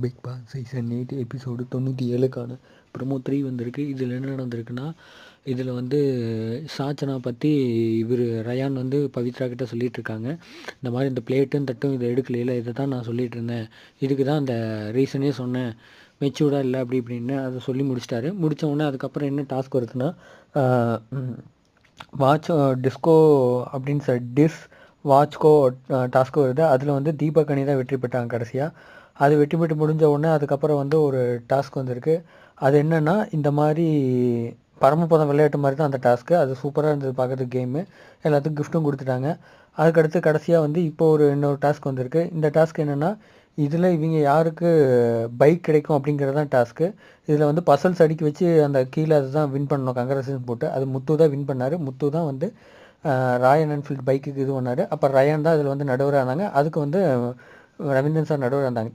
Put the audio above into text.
Big Boss season 8 episode 97க்கான promo 3 வந்திருக்கு. இதில் என்ன நடந்திருக்குன்னா, இதில் வந்து சாச்சனா பற்றி ரயான் வந்து பவித்ரா கிட்ட சொல்லிகிட்ருக்காங்க. இந்த மாதிரி இந்த பிளேட்டும் தட்டும் இதை எடுக்கலையில, இதை தான் நான் சொல்லிகிட்டு இருந்தேன், இதுக்கு தான் அந்த ரீசனே சொன்னேன், மெச்சூர்டாக இல்லை அப்படி இப்படின்னு அதை சொல்லி முடிச்சிட்டாரு. முடித்த உடனே அதுக்கப்புறம் என்ன டாஸ்க் வருதுன்னா, வாட்ச் டிஸ்கோ அப்படின்னு வாட்ச்கோ டாஸ்க்கு வருது. அதில் வந்து தீபக் அணி தான் வெற்றி பெற்றாங்க கடைசியாக. அது வெற்றி பெற்று முடிஞ்ச உடனே அதுக்கப்புறம் வந்து ஒரு டாஸ்க் வந்திருக்கு. அது என்னென்னா, இந்த மாதிரி பரமபதம் விளையாட்டு மாதிரி தான் அந்த டாஸ்க்கு. அது சூப்பராக இருந்தது பார்க்குறதுக்கு கேமு. எல்லாத்துக்கும் கிஃப்ட்டும் கொடுத்துட்டாங்க. அதுக்கடுத்து கடைசியாக வந்து இப்போ இன்னொரு டாஸ்க் வந்திருக்கு. இந்த டாஸ்க் என்னென்னா, இதில் இவங்க யாருக்கு பைக் கிடைக்கும் அப்படிங்கிறது தான் டாஸ்க்கு. இதில் வந்து பசல்ஸ் அடுக்கி வச்சு அந்த கீழே அதுதான் வின் பண்ணணும் கங்கராசேஷன் போட்டு. அது முத்து தான் வின் பண்ணார். முத்து தான் வந்து ராயல் என்ஃபீல்டு பைக்குக்கு இது பண்ணார். அப்போ ரயான் தான் இதில் வந்து நடுவராக இருந்தாங்க. அதுக்கு வந்து ரவீந்திரன் சார் நடுவராக இருந்தாங்க.